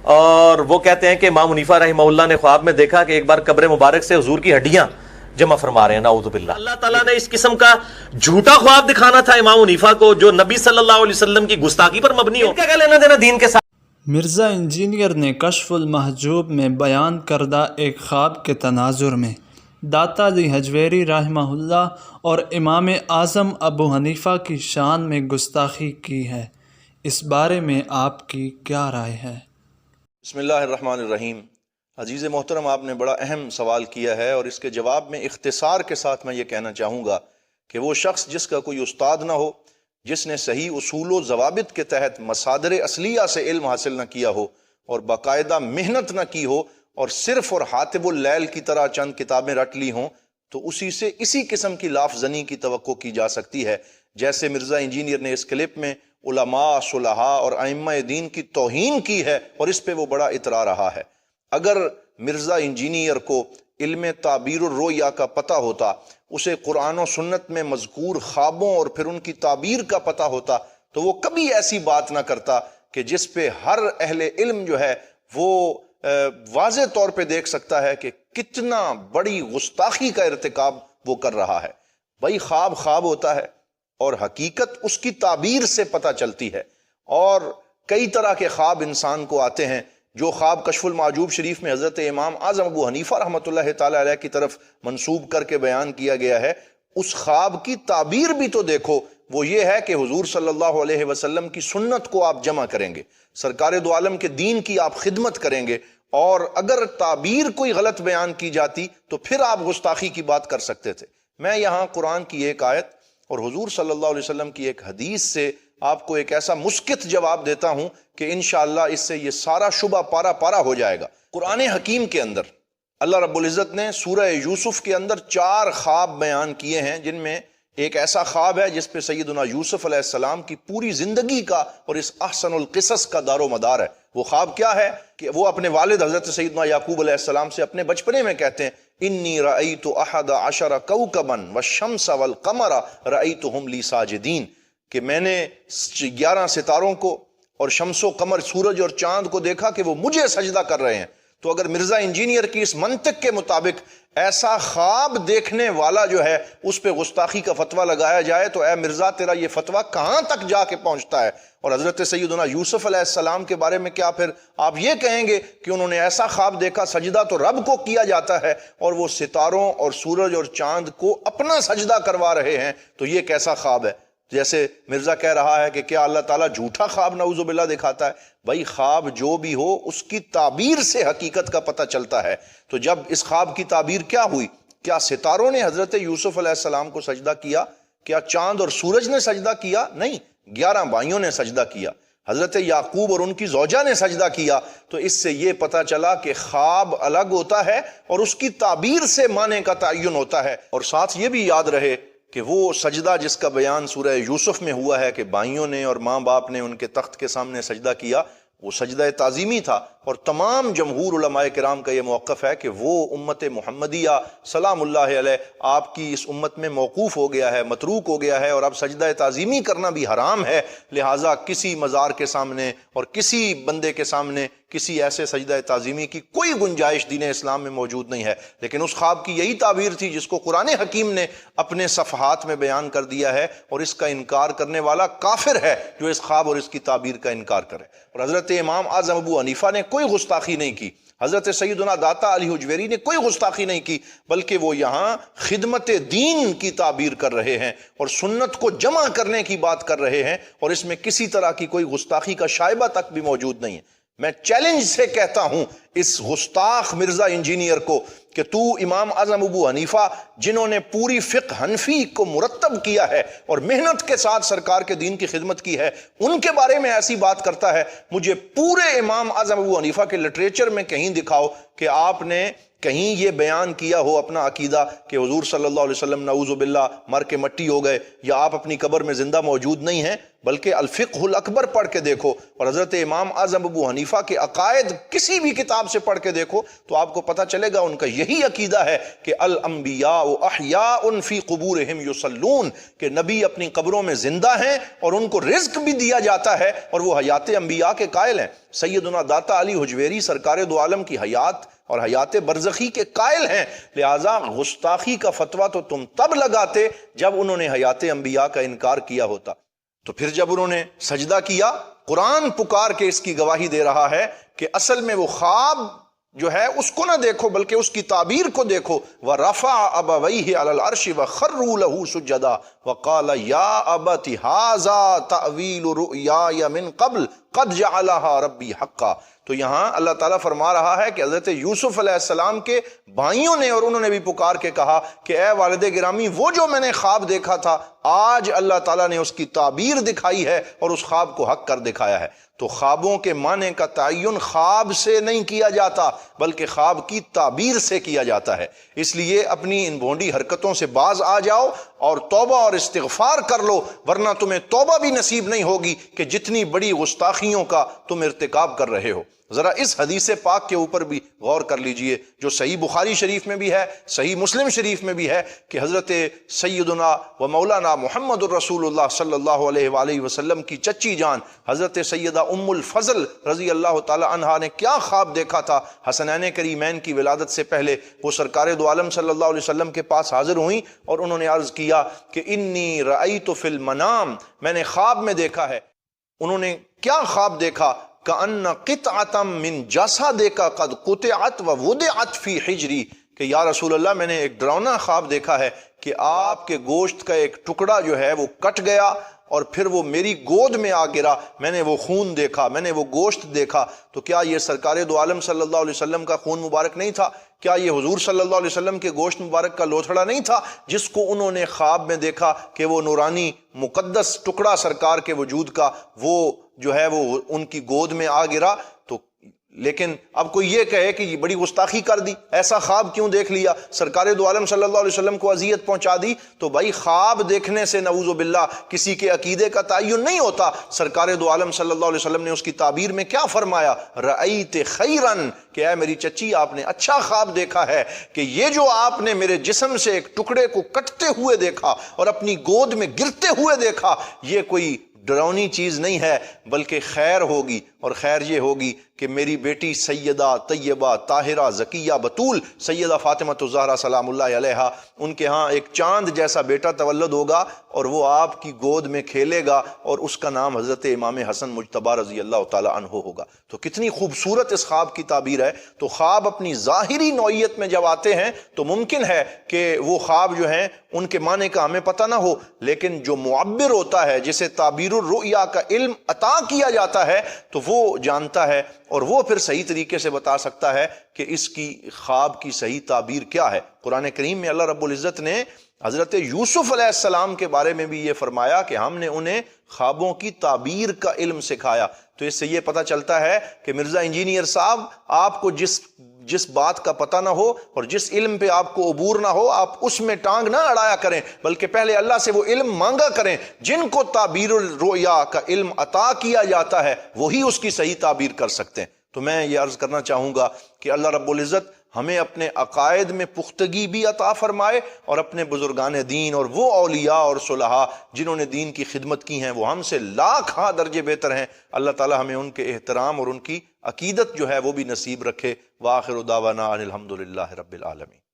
اور وہ کہتے ہیں کہ امام حنیفہ رحمہ اللہ نے خواب میں دیکھا کہ ایک بار قبر مبارک سے حضور کی ہڈیاں جمع فرما رہے ہیں، نعوذ باللہ۔ اللہ تعالیٰ نے اس قسم کا جھوٹا خواب دکھانا تھا امام حنیفہ کو جو نبی صلی اللہ علیہ وسلم کی گستاخی پر مبنی ہو، کیا لینا دینا دین کے ساتھ؟ مرزا انجینئر نے کشف المحجوب میں بیان کردہ ایک خواب کے تناظر میں داتا علی حجویری رحمہ اللہ اور امام اعظم ابو حنیفہ کی شان میں گستاخی کی ہے، اس بارے میں آپ کی کیا رائے ہے؟ بسم اللہ الرحمن الرحیم۔ عزیز محترم، آپ نے بڑا اہم سوال کیا ہے اور اس کے جواب میں اختصار کے ساتھ میں یہ کہنا چاہوں گا کہ وہ شخص جس کا کوئی استاد نہ ہو، جس نے صحیح اصول و ضوابط کے تحت مصادر اصلیہ سے علم حاصل نہ کیا ہو اور باقاعدہ محنت نہ کی ہو اور صرف اور حاتب اللیل کی طرح چند کتابیں رٹ لی ہوں، تو اسی سے اسی قسم کی لافزنی کی توقع کی جا سکتی ہے جیسے مرزا انجینئر نے اس کلپ میں علماء، صلحاء اور ائمہ دین کی توہین کی ہے اور اس پہ وہ بڑا اترا رہا ہے۔ اگر مرزا انجینئر کو علم تعبیر الرؤیا کا پتہ ہوتا، اسے قرآن و سنت میں مذکور خوابوں اور پھر ان کی تعبیر کا پتہ ہوتا، تو وہ کبھی ایسی بات نہ کرتا کہ جس پہ ہر اہل علم جو ہے وہ واضح طور پہ دیکھ سکتا ہے کہ کتنا بڑی گستاخی کا ارتکاب وہ کر رہا ہے۔ بھائی، خواب خواب ہوتا ہے اور حقیقت اس کی تعبیر سے پتہ چلتی ہے، اور کئی طرح کے خواب انسان کو آتے ہیں۔ جو خواب کشف المحجوب شریف میں حضرت امام اعظم ابو حنیفہ رحمۃ اللہ تعالی علیہ کی طرف منسوب کر کے بیان کیا گیا ہے، اس خواب کی تعبیر بھی تو دیکھو۔ وہ یہ ہے کہ حضور صلی اللہ علیہ وسلم کی سنت کو آپ جمع کریں گے، سرکار دو عالم کے دین کی آپ خدمت کریں گے، اور اگر تعبیر کوئی غلط بیان کی جاتی تو پھر آپ گستاخی کی بات کر سکتے تھے۔ میں یہاں قرآن کی ایک آیت اور حضور صلی اللہ علیہ وسلم کی ایک حدیث سے آپ کو ایک ایسا مسکت جواب دیتا ہوں کہ انشاءاللہ اس سے یہ سارا شبہ پارا پارا ہو جائے گا۔ قرآن حکیم کے اندر اللہ رب العزت نے سورہ یوسف کے اندر 4 خواب بیان کیے ہیں، جن میں ایک ایسا خواب ہے جس پہ سیدنا یوسف علیہ السلام کی پوری زندگی کا اور اس احسن القصص کا دار و مدار ہے۔ وہ خواب کیا ہے کہ وہ اپنے والد حضرت سیدنا یعقوب علیہ السلام سے اپنے بچپنے میں کہتے ہیں، انی رأیت 11 کوکبا والشمس والقمر رأیتہم لی ساجدین، کہ میں نے 11 ستاروں کو اور شمس و قمر، سورج اور چاند کو دیکھا کہ وہ مجھے سجدہ کر رہے ہیں۔ تو اگر مرزا انجینئر کی اس منطق کے مطابق ایسا خواب دیکھنے والا جو ہے اس پہ گستاخی کا فتویٰ لگایا جائے تو اے مرزا، تیرا یہ فتویٰ کہاں تک جا کے پہنچتا ہے؟ اور حضرت سیدنا یوسف علیہ السلام کے بارے میں کیا پھر آپ یہ کہیں گے کہ انہوں نے ایسا خواب دیکھا؟ سجدہ تو رب کو کیا جاتا ہے اور وہ ستاروں اور سورج اور چاند کو اپنا سجدہ کروا رہے ہیں، تو یہ کیسا خواب ہے؟ جیسے مرزا کہہ رہا ہے کہ کیا اللہ تعالیٰ جھوٹا خواب نعوذ باللہ دکھاتا ہے؟ بھائی، خواب جو بھی ہو اس کی تعبیر سے حقیقت کا پتہ چلتا ہے۔ تو جب اس خواب کی تعبیر کیا ہوئی؟ کیا ستاروں نے حضرت یوسف علیہ السلام کو سجدہ کیا؟ کیا چاند اور سورج نے سجدہ کیا؟ نہیں، 11 بھائیوں نے سجدہ کیا، حضرت یعقوب اور ان کی زوجہ نے سجدہ کیا۔ تو اس سے یہ پتہ چلا کہ خواب الگ ہوتا ہے اور اس کی تعبیر سے معنی کا تعین ہوتا ہے۔ اور ساتھ یہ بھی یاد رہے کہ وہ سجدہ جس کا بیان سورہ یوسف میں ہوا ہے کہ بھائیوں نے اور ماں باپ نے ان کے تخت کے سامنے سجدہ کیا، وہ سجدہ تعظیمی تھا، اور تمام جمہور علماء کرام کا یہ موقف ہے کہ وہ امت محمدیہ سلام اللہ علیہ آپ کی اس امت میں موقوف ہو گیا ہے، متروک ہو گیا ہے، اور اب سجدہ تعظیمی کرنا بھی حرام ہے۔ لہٰذا کسی مزار کے سامنے اور کسی بندے کے سامنے کسی ایسے سجدہ تعظیمی کی کوئی گنجائش دین اسلام میں موجود نہیں ہے۔ لیکن اس خواب کی یہی تعبیر تھی جس کو قرآن حکیم نے اپنے صفحات میں بیان کر دیا ہے، اور اس کا انکار کرنے والا کافر ہے جو اس خواب اور اس کی تعبیر کا انکار کرے۔ اور حضرت امام اعظم ابو حنیفہ نے کوئی گستاخی نہیں کی، حضرت سیدنا داتا علی حجویری نے کوئی گستاخی نہیں کی، بلکہ وہ یہاں خدمت دین کی تعبیر کر رہے ہیں اور سنت کو جمع کرنے کی بات کر رہے ہیں، اور اس میں کسی طرح کی کوئی گستاخی کا شائبہ تک بھی موجود نہیں ہے۔ میں چیلنج سے کہتا ہوں اس گستاخ مرزا انجینئر کو کہ تو امام اعظم ابو حنیفہ جنہوں نے پوری فقہ حنفی کو مرتب کیا ہے اور محنت کے ساتھ سرکار کے دین کی خدمت کی ہے، ان کے بارے میں ایسی بات کرتا ہے؟ مجھے پورے امام اعظم ابو حنیفہ کے لٹریچر میں کہیں دکھاؤ کہ آپ نے کہیں یہ بیان کیا ہو اپنا عقیدہ کہ حضور صلی اللہ علیہ وسلم نعوذ باللہ مر کے مٹی ہو گئے یا آپ اپنی قبر میں زندہ موجود نہیں ہیں، بلکہ الفقہ الاکبر پڑھ کے دیکھو، اور حضرت امام اعظم ابو حنیفہ کے عقائد کسی بھی کتاب کتاب سے پڑھ کے دیکھو تو آپ کو پتہ چلے گا ان کا یہی عقیدہ ہے کہ الانبیاء احیاء فی قبورہم یصلون، کہ نبی اپنی قبروں میں زندہ ہیں اور ان کو رزق بھی دیا جاتا ہے اور وہ حیات انبیاء کے قائل ہیں۔ سیدنا داتا علی حجویری سرکار دو عالم کی حیات اور حیات برزخی کے قائل ہیں، لہٰذا گستاخی کا فتویٰ تو تم تب لگاتے جب انہوں نے حیات انبیاء کا انکار کیا ہوتا۔ تو پھر جب انہوں نے سجدہ کیا، قرآن پکار کے اس کی گواہی دے رہا ہے کہ اصل میں وہ خواب جو ہے اس کو نہ دیکھو بلکہ اس کی تعبیر کو دیکھو۔ وَرَفَعَ أَبَوَيْهِ عَلَى الْعَرْشِ وَخَرُّوا لَهُ سُجَّدًا وَقَالَ يَا أَبَتِ هَٰذَا تَأْوِيلُ رُؤْيَايَ مِن قَبْلُ قَدْ جَعَلَهَا رَبِّي حَقًّا۔ تو یہاں اللہ تعالیٰ فرما رہا ہے کہ حضرت یوسف علیہ السلام کے بھائیوں نے اور انہوں نے بھی پکار کے کہا کہ اے والد گرامی، وہ جو میں نے خواب دیکھا تھا آج اللہ تعالیٰ نے اس کی تعبیر دکھائی ہے اور اس خواب کو حق کر دکھایا ہے۔ تو خوابوں کے معنی کا تعین خواب سے نہیں کیا جاتا بلکہ خواب کی تعبیر سے کیا جاتا ہے۔ اس لیے اپنی ان بھونڈی حرکتوں سے باز آ جاؤ اور توبہ اور استغفار کر لو، ورنہ تمہیں توبہ بھی نصیب نہیں ہوگی کہ جتنی بڑی گستاخیوں کا تم ارتکاب کر رہے ہو۔ ذرا اس حدیث پاک کے اوپر بھی غور کر لیجئے جو صحیح بخاری شریف میں بھی ہے، صحیح مسلم شریف میں بھی ہے، کہ حضرت سیدنا و مولانا محمد الرسول اللہ صلی اللہ علیہ وآلہ وسلم کی چچی جان حضرت سیدہ ام الفضل رضی اللہ تعالی عنہا نے کیا خواب دیکھا تھا۔ حسنین کریمین کی ولادت سے پہلے وہ سرکار دو عالم صلی اللہ علیہ وسلم کے پاس حاضر ہوئیں اور انہوں نے عرض کیا کہ انی رأیت فی المنام، میں نے خواب میں دیکھا ہے۔ انہوں نے کیا خواب دیکھا؟ کأن قطعة من جسدک قد قطعت ووضعت فی حجری، کہ یا رسول اللہ میں نے ایک ڈراؤنا خواب دیکھا ہے کہ آپ کے گوشت کا ایک ٹکڑا جو ہے وہ کٹ گیا اور پھر وہ میری گود میں آ گرا، میں نے وہ خون دیکھا، میں نے وہ گوشت دیکھا۔ تو کیا یہ سرکار دو عالم صلی اللہ علیہ وسلم کا خون مبارک نہیں تھا؟ کیا یہ حضور صلی اللہ علیہ وسلم کے گوشت مبارک کا لوتھڑا نہیں تھا جس کو انہوں نے خواب میں دیکھا کہ وہ نورانی مقدس ٹکڑا سرکار کے وجود کا وہ جو ہے وہ ان کی گود میں آ گرا؟ تو لیکن اب کوئی یہ کہے کہ یہ بڑی گستاخی کر دی، ایسا خواب کیوں دیکھ لیا، سرکار دو عالم صلی اللہ علیہ وسلم کو اذیت پہنچا دی؟ تو بھائی خواب دیکھنے سے نعوذ باللہ کسی کے عقیدے کا تعین نہیں ہوتا۔ سرکار دو عالم صلی اللہ علیہ وسلم نے اس کی تعبیر میں کیا فرمایا؟ رأیت خیرن، کہ اے میری چچی آپ نے اچھا خواب دیکھا ہے کہ یہ جو آپ نے میرے جسم سے ایک ٹکڑے کو کٹتے ہوئے دیکھا اور اپنی گود میں گرتے ہوئے دیکھا، یہ کوئی ڈراؤنی چیز نہیں ہے بلکہ خیر ہوگی، اور خیر یہ ہوگی کہ میری بیٹی سیدہ طیبہ طاہرہ زکیہ بطول سیدہ فاطمہ الزہرا سلام اللہ علیہا، ان کے ہاں ایک چاند جیسا بیٹا تولد ہوگا اور وہ آپ کی گود میں کھیلے گا اور اس کا نام حضرت امام حسن مجتبی رضی اللہ تعالی عنہ ہوگا۔ تو کتنی خوبصورت اس خواب کی تعبیر ہے۔ تو خواب اپنی ظاہری نوعیت میں جب آتے ہیں تو ممکن ہے کہ وہ خواب جو ہیں ان کے معنی کا ہمیں پتہ نہ ہو، لیکن جو معبر ہوتا ہے جسے تعبیر الرؤیا کا علم عطا کیا جاتا ہے تو وہ جانتا ہے اور وہ پھر صحیح طریقے سے بتا سکتا ہے کہ اس کی خواب کی صحیح تعبیر کیا ہے۔ قرآن کریم میں اللہ رب العزت نے حضرت یوسف علیہ السلام کے بارے میں بھی یہ فرمایا کہ ہم نے انہیں خوابوں کی تعبیر کا علم سکھایا۔ تو اس سے یہ پتہ چلتا ہے کہ مرزا انجینئر صاحب، آپ کو جس بات کا پتہ نہ ہو اور جس علم پہ آپ کو عبور نہ ہو، آپ اس میں ٹانگ نہ اڑایا کریں بلکہ پہلے اللہ سے وہ علم مانگا کریں۔ جن کو تعبیر الرؤیا کا علم عطا کیا جاتا ہے وہی اس کی صحیح تعبیر کر سکتے ہیں۔ تو میں یہ عرض کرنا چاہوں گا کہ اللہ رب العزت ہمیں اپنے عقائد میں پختگی بھی عطا فرمائے اور اپنے بزرگان دین اور وہ اولیاء اور صلحاء جنہوں نے دین کی خدمت کی ہیں وہ ہم سے لاکھ ہاں درجے بہتر ہیں، اللہ تعالی ہمیں ان کے احترام اور ان کی عقیدت جو ہے وہ بھی نصیب رکھے۔ وآخر دعوانا ان الحمد للہ رب العالمین۔